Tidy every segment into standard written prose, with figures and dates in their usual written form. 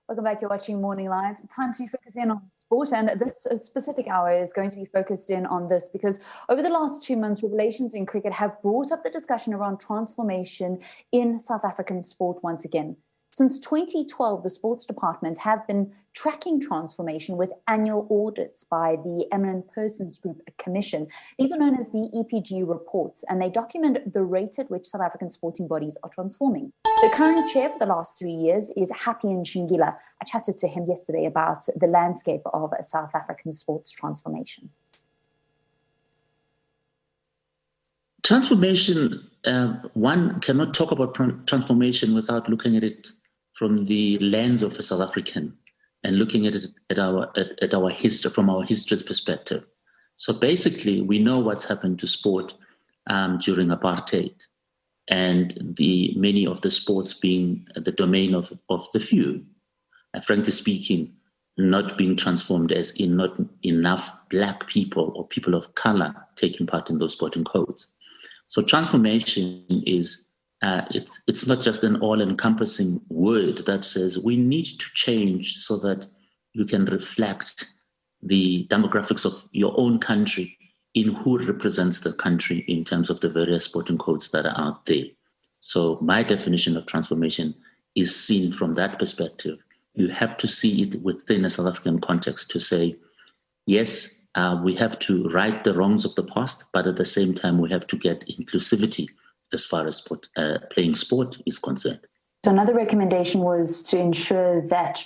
Welcome back. You're watching Morning Live. Time to focus in on sport, and this specific hour is going to be focused in on this because over the last 2 months, revelations in cricket have brought up the discussion around transformation in South African sport once again. Since 2012, the sports departments have been tracking transformation with annual audits by the Eminent Persons Group Commission. These are known as the EPG Reports, and they document the rate at which South African sporting bodies are transforming. The current chair for the last 3 years is Happy Ntshingila. I chatted to him yesterday about the landscape of South African sports transformation. Transformation, one cannot talk about transformation without looking at it from the lens of a South African and looking at it at our history, from our history's perspective. So basically, we know what's happened to sport during apartheid, and many of the sports being the domain of the few, frankly speaking, not being transformed, as in not enough Black people or people of color taking part in those sporting codes. So transformation is it's not just an all-encompassing word that says we need to change so that you can reflect the demographics of your own country in who represents the country in terms of the various sporting codes that are out there. So my definition of transformation is seen from that perspective. You have to see it within a South African context to say, yes, we have to right the wrongs of the past, but at the same time, we have to get inclusivity as far as playing sport is concerned. So another recommendation was to ensure that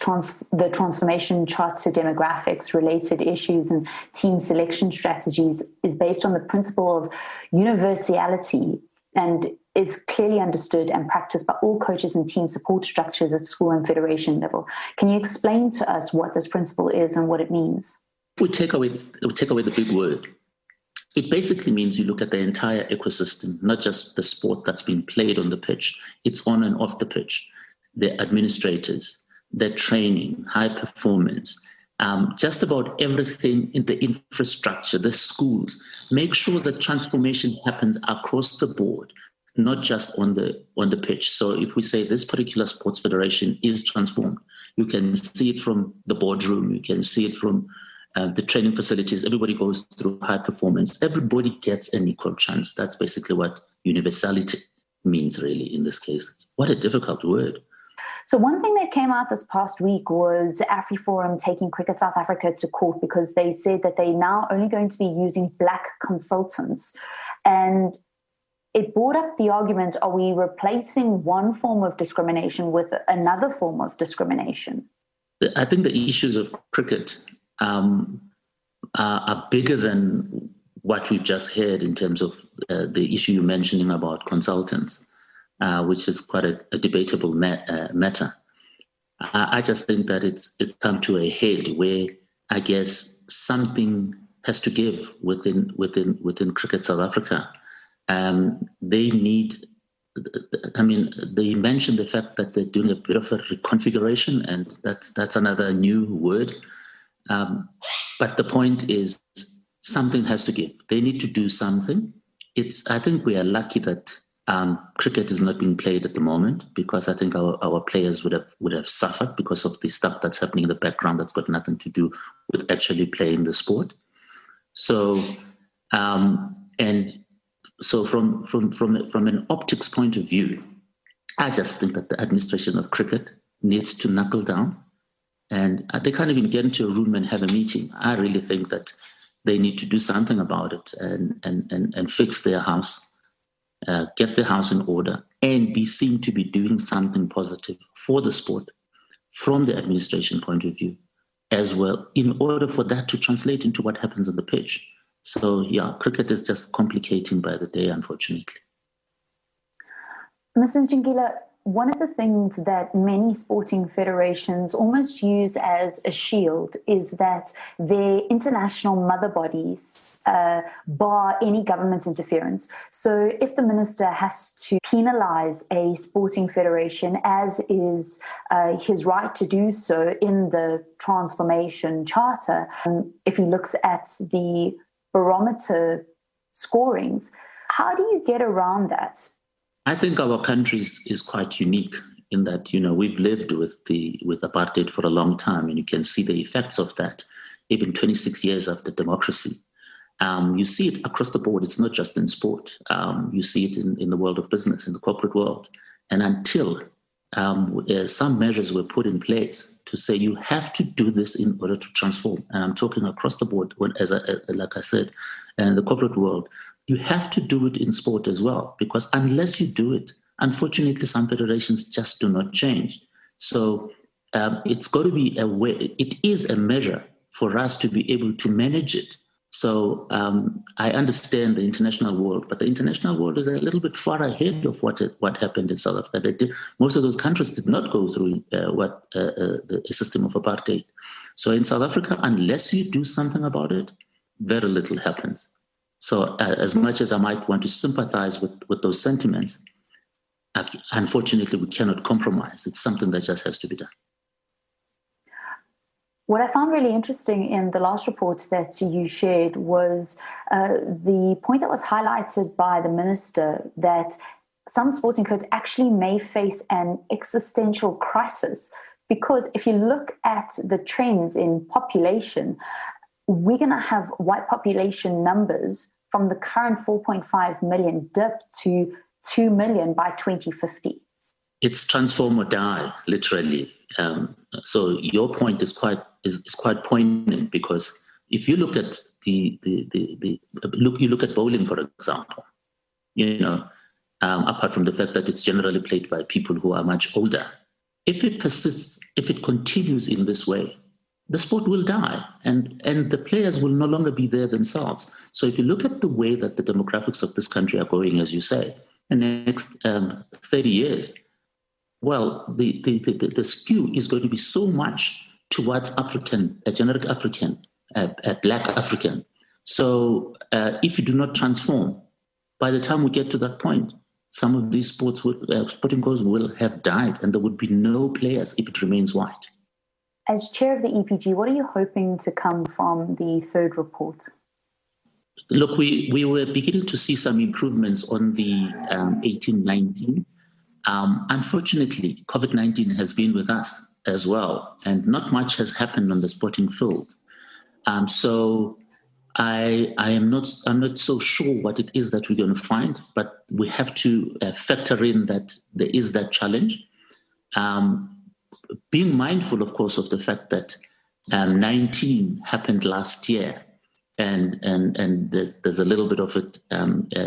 the transformation charts to demographics, related issues and team selection strategies is based on the principle of universality and is clearly understood and practiced by all coaches and team support structures at school and federation level. Can you explain to us what this principle is and what it means? We take away the big word. It basically means you look at the entire ecosystem, not just the sport that's being played on the pitch. It's on and off the pitch. The administrators, their training, high performance, just about everything in the infrastructure, the schools. Make sure that transformation happens across the board, not just on the pitch. So if we say this particular sports federation is transformed, you can see it from the boardroom, you can see it from the training facilities. Everybody goes through high performance. Everybody gets an equal chance. That's basically what universality means, really, in this case. What a difficult word. So one thing that came out this past week was AfriForum taking Cricket South Africa to court because they said that they're now only going to be using Black consultants. And it brought up the argument, are we replacing one form of discrimination with another form of discrimination? I think the issues of cricket are bigger than what we've just heard in terms of the issue you're mentioning about consultants, which is quite a debatable matter. I just think that it's come to a head where I guess something has to give within Cricket South Africa. They mentioned the fact that they're doing a bit of a reconfiguration, and that's another new word. But the point is, something has to give. They need to do something. I think we are lucky that cricket is not being played at the moment, because I think our players would have suffered because of the stuff that's happening in the background that's got nothing to do with actually playing the sport. So, so from an optics point of view, I just think that the administration of cricket needs to knuckle down. And they can't even get into a room and have a meeting. I really think that they need to do something about it and fix their house, get the house in order, and be seen to be doing something positive for the sport from the administration point of view as well, in order for that to translate into what happens on the pitch. So, yeah, cricket is just complicating by the day, unfortunately. Mr. Ntshingila, one of the things that many sporting federations almost use as a shield is that their international mother bodies bar any government interference. So if the minister has to penalize a sporting federation, as is his right to do so in the Transformation Charter, if he looks at the barometer scorings, how do you get around that? I think our country is quite unique in that, we've lived with apartheid for a long time, and you can see the effects of that, even 26 years after democracy. You see it across the board. It's not just in sport. You see it in the world of business, in the corporate world. And until some measures were put in place to say you have to do this in order to transform, and I'm talking across the board, like I said, in the corporate world, you have to do it in sport as well, because unless you do it, unfortunately, some federations just do not change. So it's got to be a way. It is a measure for us to be able to manage it. So I understand the international world, but the international world is a little bit far ahead of what happened in South Africa. Most of those countries did not go through the system of apartheid. So in South Africa, unless you do something about it, very little happens. So as much as I might want to sympathize with those sentiments, unfortunately, we cannot compromise. It's something that just has to be done. What I found really interesting in the last report that you shared was the point that was highlighted by the minister that some sporting codes actually may face an existential crisis, because if you look at the trends in population, we're going to have white population numbers from the current 4.5 million dip to 2 million by 2050. It's transform or die, literally. So your point is quite poignant, because if you look at you look at bowling, for example, apart from the fact that it's generally played by people who are much older, if it persists, if it continues in this way, the sport will die, and the players will no longer be there themselves. So if you look at the way that the demographics of this country are going, as you say, in the next 30 years, well, the skew is going to be so much towards African, a generic African, a Black African. So if you do not transform, by the time we get to that point, some of these sporting codes will have died, and there would be no players if it remains white. As chair of the EPG, what are you hoping to come from the third report? Look, we were beginning to see some improvements on the 18-19. Unfortunately, COVID-19 has been with us as well, and not much has happened on the sporting field. So I'm not so sure what it is that we're going to find, but we have to factor in that there is that challenge. Being mindful, of course, of the fact that 19 happened last year, and there's a little bit of it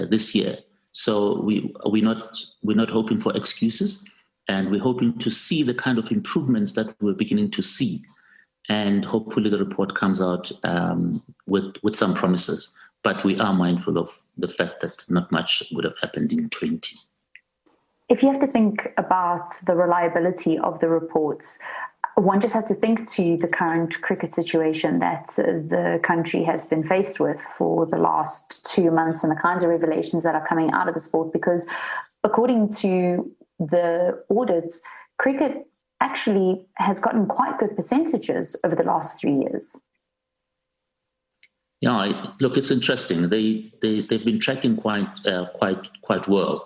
this year. So we're not hoping for excuses, and we're hoping to see the kind of improvements that we're beginning to see, and hopefully the report comes out with some promises. But we are mindful of the fact that not much would have happened in 20. If you have to think about the reliability of the reports, one just has to think to the current cricket situation that the country has been faced with for the last 2 months, and the kinds of revelations that are coming out of the sport, because according to the audits, cricket actually has gotten quite good percentages over the last 3 years. Yeah, look, it's interesting. They've been tracking quite well.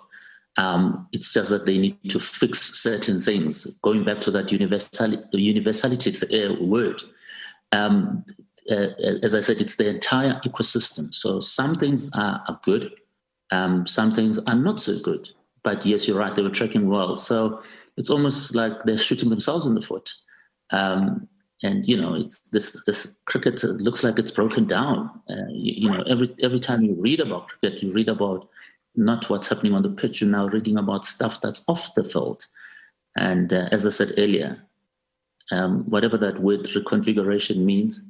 It's just that they need to fix certain things. Going back to that universality word, as I said, it's the entire ecosystem. So some things are good, some things are not so good. But yes, you're right, they were tracking well. So it's almost like they're shooting themselves in the foot. And it's this cricket looks like it's broken down. Every time you read about cricket, you read about not what's happening on the pitch. You're now reading about stuff that's off the field. And as I said earlier, whatever that word reconfiguration means,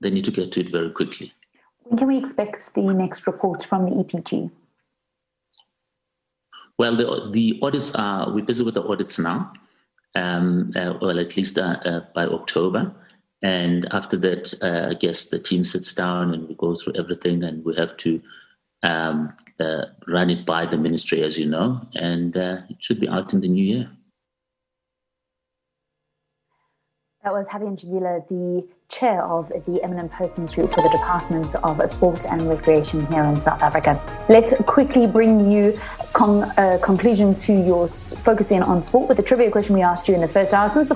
they need to get to it very quickly. When can we expect the next report from the EPG? Well, the audits we're busy with the audits now, well, at least by October. And after that, I guess the team sits down and we go through everything, and we have to run it by the ministry, as you know, and it should be out in the new year. That was Happy Ntshingila, the chair of the Eminent Persons Group for the Department of Sport and Recreation here in South Africa. Let's quickly bring you conclusion to your focusing on sport with the trivia question we asked you in the first hour. Since the